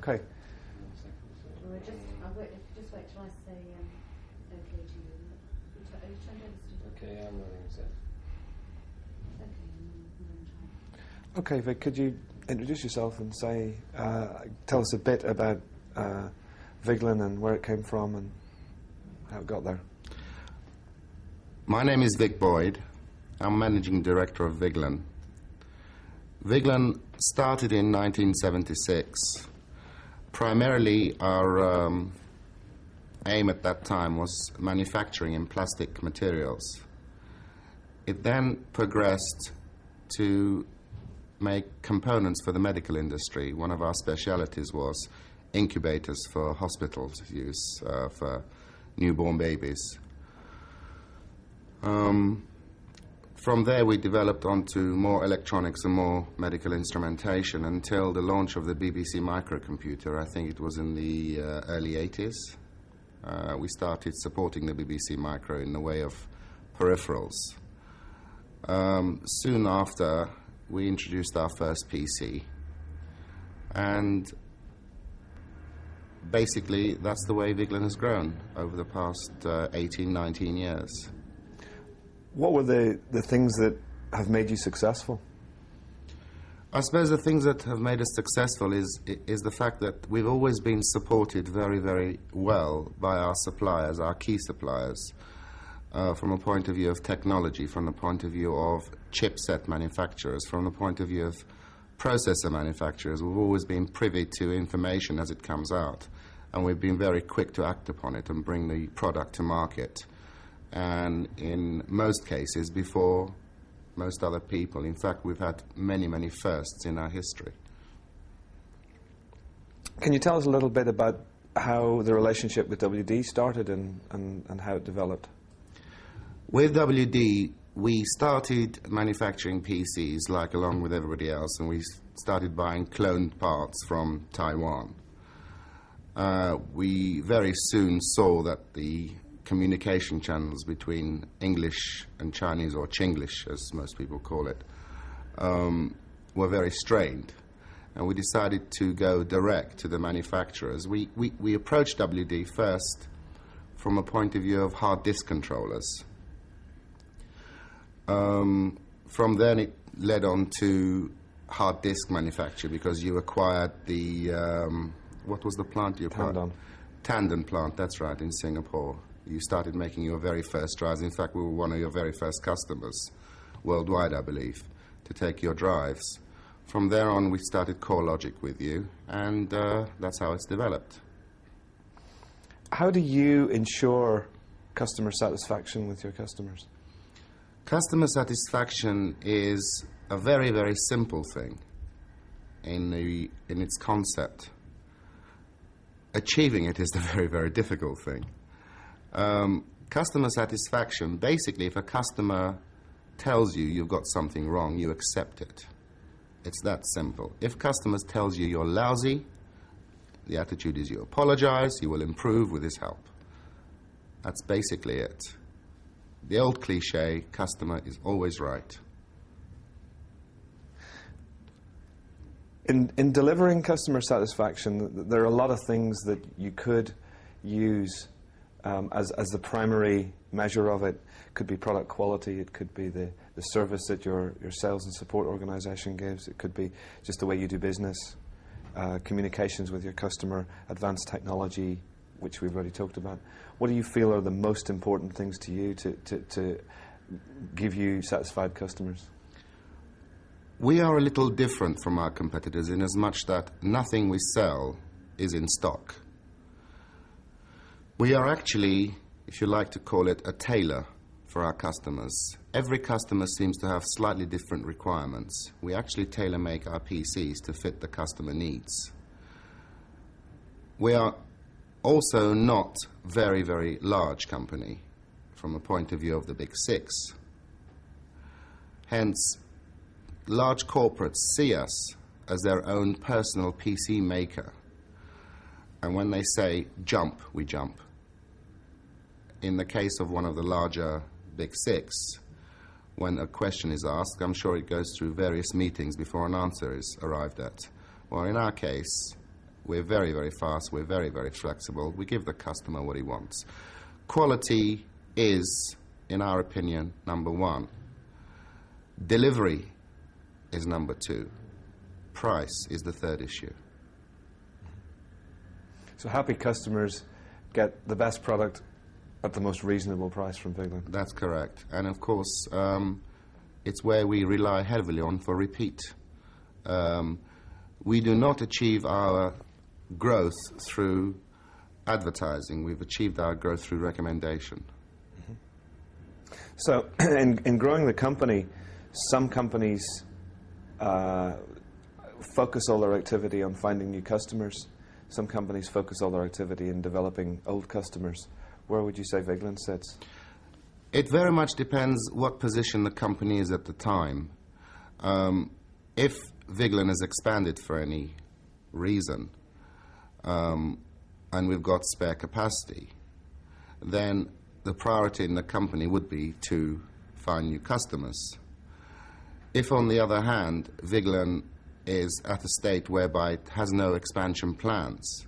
Okay. Well, just wait till I say okay to you. Are you trying to understand? Okay, I'm running set. Okay, Vic, could you introduce yourself and say, tell us a bit about Viglen and where it came from and how it got there? My name is Vic Boyd. I'm Managing Director of Viglen. Viglen started in 1976. Primarily, our aim at that time was manufacturing in plastic materials. It then progressed to make components for the medical industry. One of our specialities was incubators for hospitals use for newborn babies. From there we developed onto more electronics and more medical instrumentation until the launch of the BBC microcomputer. I think it was in the early 80s. We started supporting the BBC Micro in the way of peripherals. Soon after, we introduced our first PC, and basically that's the way Viglen has grown over the past 18, 19 years. What were the things that have made you successful? I suppose the things that have made us successful is the fact that we've always been supported very, very well by our suppliers, our key suppliers, from a point of view of technology, from the point of view of chipset manufacturers, from the point of view of processor manufacturers. We've always been privy to information as it comes out, and we've been very quick to act upon it and bring the product to market. And in most cases, before most other people. In fact, we've had many, many firsts in our history. Can you tell us a little bit about how the relationship with WD started and how it developed? With WD, we started manufacturing PCs, like along with everybody else, and we started buying cloned parts from Taiwan. We very soon saw that the communication channels between English and Chinese, or Chinglish as most people call it, were very strained, and we decided to go direct to the manufacturers. We approached WD first from a point of view of hard disk controllers. From then it led on to hard disk manufacture, because you acquired the what was the plant you acquired? Tandon plant, that's right, in Singapore. You started making your very first drives. In fact, we were one of your very first customers, worldwide, I believe, to take your drives. From there on, we started CoreLogic with you, and that's how it's developed. How do you ensure customer satisfaction with your customers? Customer satisfaction is a very, very simple thing in its concept. Achieving it is the very, very difficult thing. Customer satisfaction, basically, if a customer tells you you've got something wrong, you accept it. It's that simple. If customers tells you you're lousy, the attitude is you apologize, you will improve with his help. That's basically it. The old cliche, customer is always right. In delivering customer satisfaction, there are a lot of things that you could use as the primary measure of it. Could be product quality, it could be the service that your sales and support organization gives, it could be just the way you do business, communications with your customer, advanced technology, which we've already talked about. What do you feel are the most important things to you to give you satisfied customers? We are a little different from our competitors in as much that nothing we sell is in stock. We are actually, if you like to call it, a tailor for our customers. Every customer seems to have slightly different requirements. We actually tailor-make our PCs to fit the customer needs. We are also not very, very large company from a point of view of the big six. Hence, large corporates see us as their own personal PC maker. And when they say jump, we jump. In the case of one of the larger big six, when a question is asked, I'm sure it goes through various meetings before an answer is arrived at. Well, in our case, We're very, very fast. We're very, very flexible. We give the customer what he wants. Quality is, in our opinion, number one. Delivery is number two. Price is the third issue. So happy customers get the best product at the most reasonable price from Viglen. That's correct. And of course, it's where we rely heavily on for repeat. We do not achieve our growth through advertising. We've achieved our growth through recommendation. So in growing the company, some companies focus all their activity on finding new customers. Some companies focus all their activity in developing old customers. Where would you say Viglen sits? It very much depends what position the company is at the time. If Viglen has expanded for any reason, and we've got spare capacity, then the priority in the company would be to find new customers. If, on the other hand, Viglen is at a state whereby it has no expansion plans,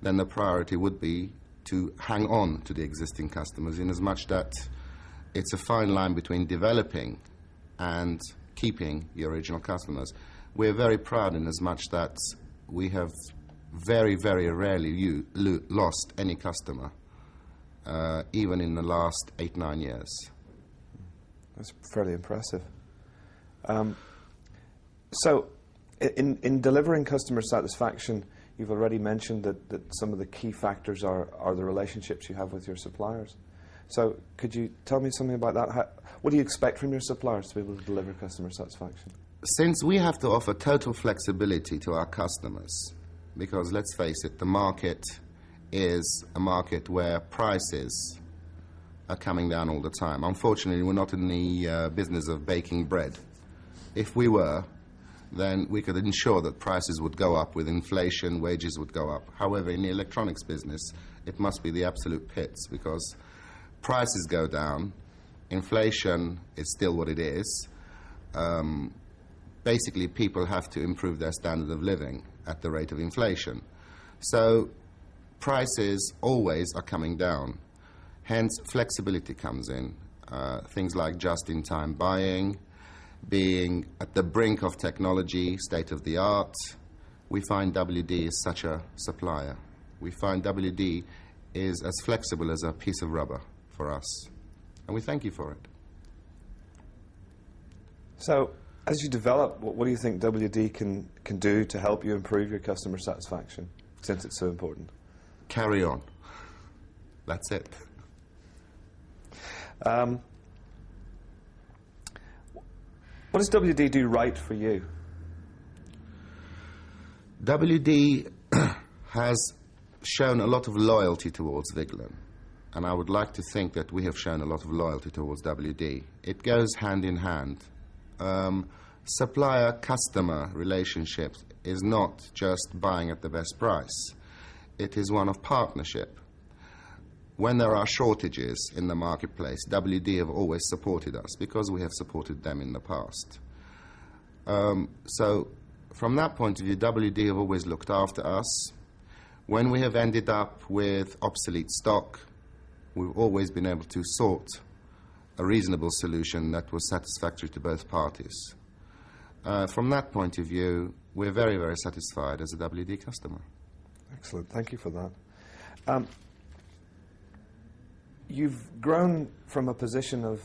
then the priority would be to hang on to the existing customers, in as much that it's a fine line between developing and keeping the original customers. We're very proud in as much that we have very, very rarely lost any customer, even in the last 8-9 years. That's fairly impressive. So, in delivering customer satisfaction, you've already mentioned that some of the key factors are the relationships you have with your suppliers. So, could you tell me something about that? What do you expect from your suppliers to be able to deliver customer satisfaction? Since we have to offer total flexibility to our customers, because let's face it, the market is a market where prices are coming down all the time. Unfortunately, we're not in the business of baking bread. If we were, then we could ensure that prices would go up with inflation, wages would go up. However, in the electronics business, it must be the absolute pits, because prices go down, inflation is still what it is. Basically, people have to improve their standard of living at the rate of inflation. So prices always are coming down. Hence, flexibility comes in. Things like just-in-time buying, being at the brink of technology, state-of-the-art. We find WD is such a supplier. We find WD is as flexible as a piece of rubber for us. And we thank you for it. So, as you develop, what do you think WD can do to help you improve your customer satisfaction, since it's so important? Carry on. That's it. What does WD do right for you? WD has shown a lot of loyalty towards Viglen, and I would like to think that we have shown a lot of loyalty towards WD. It goes hand in hand. Supplier-customer relationships is not just buying at the best price. It is one of partnership. When there are shortages in the marketplace, WD have always supported us because we have supported them in the past. So from that point of view, WD have always looked after us. When we have ended up with obsolete stock, we've always been able to sort a reasonable solution that was satisfactory to both parties. From that point of view, we're very, very satisfied as a WD customer. Excellent. Thank you for that. You've grown from a position of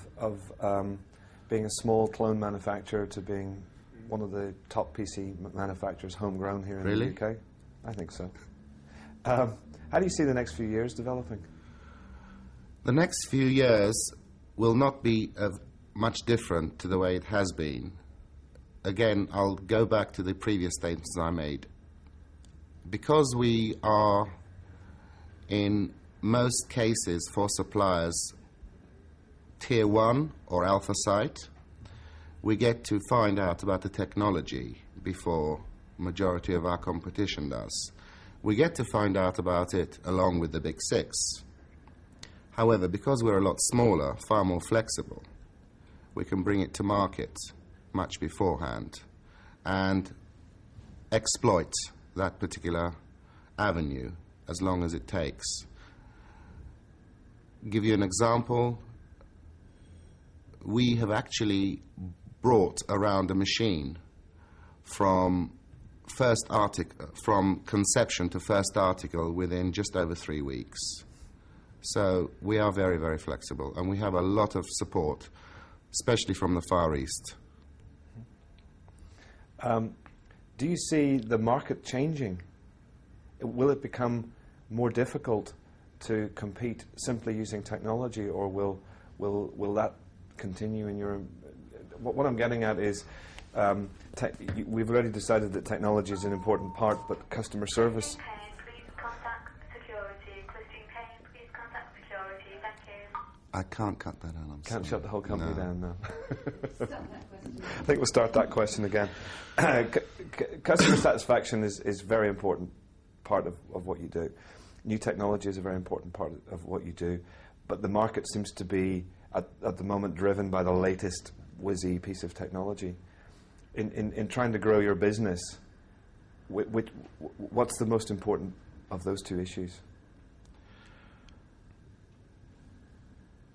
being a small clone manufacturer to being one of the top PC manufacturers homegrown here in Really? the UK. I think so. How do you see the next few years developing? The next few years will not be much different to the way it has been. Again, I'll go back to the previous statements I made. Because we are, in most cases for suppliers, tier 1 or alpha site, we get to find out about the technology before majority of our competition does. We get to find out about it along with the big six. However, because we're a lot smaller, far more flexible, we can bring it to market much beforehand and exploit that particular avenue, as long as it takes. Give you an example. We have actually brought around a machine from conception to first article within just over 3 weeks. So we are very, very flexible, and we have a lot of support, especially from the Far East. Do you see the market changing? Will it become more difficult to compete simply using technology, or will that continue in your... What I'm getting at is we've already decided that technology is an important part, but customer service... Please contact security. Requesting pain, please contact security. Thank you. I can't cut that out. Can't shut the whole company down now. Stop that question. I think we'll start that question again. Customer satisfaction is very important part of what you do. New technology is a very important part of what you do, but the market seems to be at the moment driven by the latest whizzy piece of technology. In trying to grow your business, what's the most important of those two issues?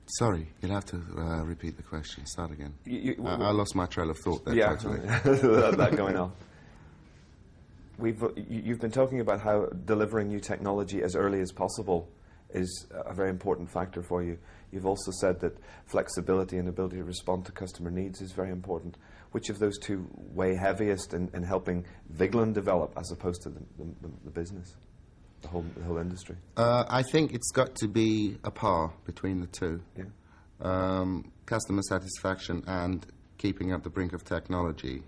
Sorry, you'll have to repeat the question. Start again. I lost my trail of thought there. Yeah, totally. that going off. You've been talking about how delivering new technology as early as possible is a very important factor for you. You've also said that flexibility and ability to respond to customer needs is very important. Which of those two weigh heaviest in helping Viglen develop as opposed to the business, the whole industry? I think it's got to be a par between the two. Yeah. Customer satisfaction and keeping up the brink of technology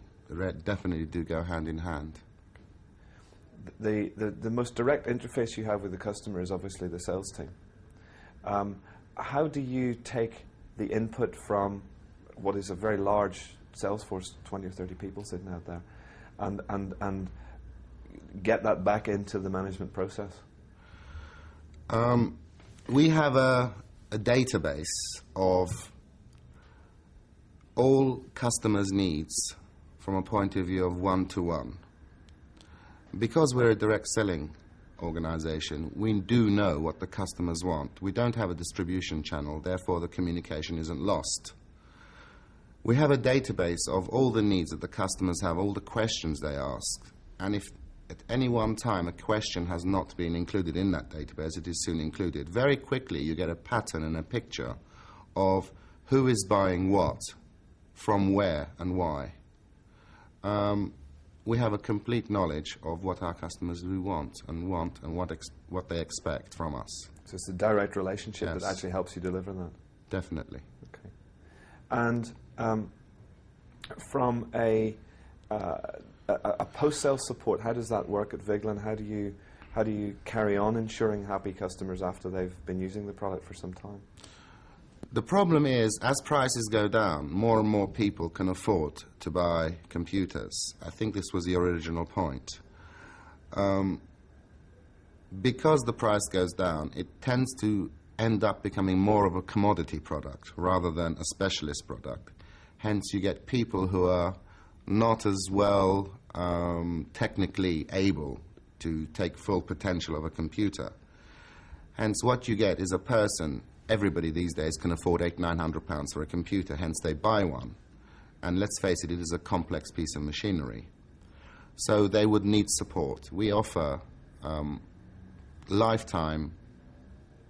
definitely do go hand in hand. The most direct interface you have with the customer is obviously the sales team. How do you take the input from what is a very large sales force, 20 or 30 people sitting out there, and get that back into the management process? We have a database of all customers' needs from a point of view of one-to-one. Because we're a direct selling organization, we do know what the customers want. We don't have a distribution channel, therefore the communication isn't lost. We have a database of all the needs that the customers have, all the questions they ask, and if at any one time a question has not been included in that database, it is soon included. Very quickly you get a pattern and a picture of who is buying what, from where and why. We have a complete knowledge of what our customers do want and what they expect from us. So it's a direct relationship Yes. that actually helps you deliver that. Definitely. Okay. And from a post-sale support, how does that work at Viglen? How do you carry on ensuring happy customers after they've been using the product for some time? The problem is, as prices go down, more and more people can afford to buy computers. I think this was the original point. Because the price goes down, it tends to end up becoming more of a commodity product rather than a specialist product. Hence, you get people who are not as well technically able to take full potential of a computer. Hence, what you get is a person... Everybody these days can afford £800-900 for a computer, hence they buy one. And let's face it, it is a complex piece of machinery. So they would need support. We offer lifetime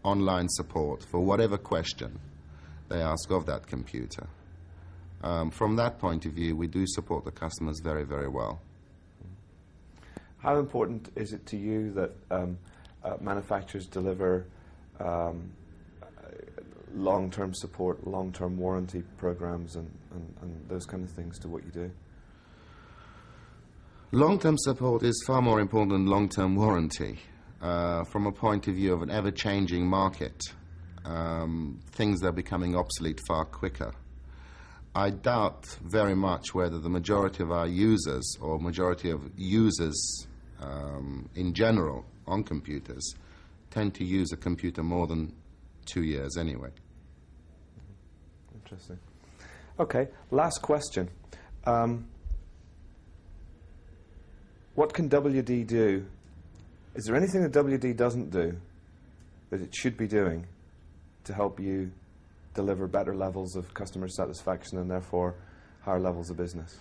online support for whatever question they ask of that computer. From that point of view, we do support the customers very, very well. How important is it to you that manufacturers deliver long-term support, long-term warranty programs and those kind of things to what you do? Long-term support is far more important than long-term warranty. From a point of view of an ever-changing market, things are becoming obsolete far quicker. I doubt very much whether the majority of our users or majority of users in general on computers tend to use a computer more than 2 years anyway. Interesting. Okay, last question. What can WD do Is there anything that WD doesn't do that it should be doing to help you deliver better levels of customer satisfaction and therefore higher levels of business?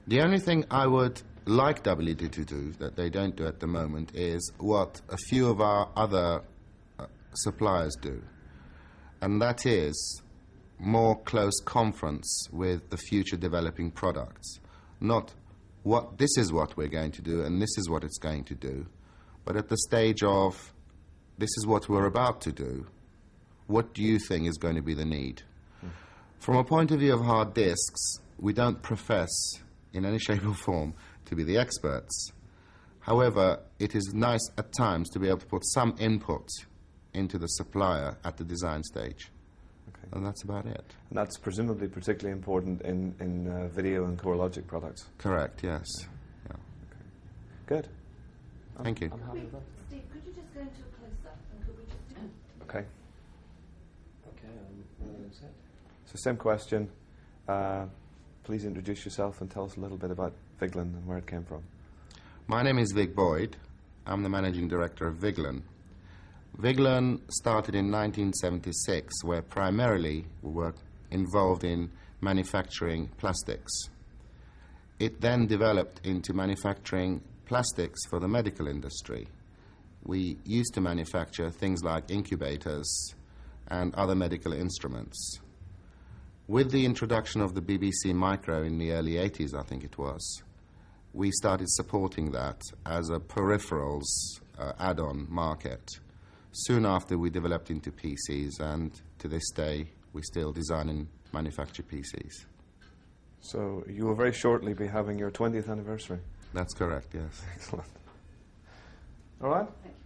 The only thing I would like WD to do that they don't do at the moment is what a few of our other suppliers do, and that is more close conference with the future developing products. Not what this is what we're going to do and this is what it's going to do, but at the stage of this is what we're about to do. What do you think is going to be the need? From a point of view of hard disks, we don't profess in any shape or form to be the experts. However, it is nice at times to be able to put some input into the supplier at the design stage. Okay. And that's about it. And that's presumably particularly important in video and core logic products. Correct, yes. Yeah. Good. Thank you. I'm happy with that. Steve, could you just go into a close-up and could we just do Okay. Okay, I'm set. So same question. Please introduce yourself and tell us a little bit about Viglen and where it came from. My name is Vig Boyd. I'm the managing director of Viglen. Viglen started in 1976, where primarily we were involved in manufacturing plastics. It then developed into manufacturing plastics for the medical industry. We used to manufacture things like incubators and other medical instruments. With the introduction of the BBC Micro in the early 80s, I think it was, we started supporting that as a peripherals add-on market. Soon after, we developed into PCs, and to this day, we still design and manufacture PCs. So you will very shortly be having your 20th anniversary. That's correct, yes. Excellent. All right. Thank you.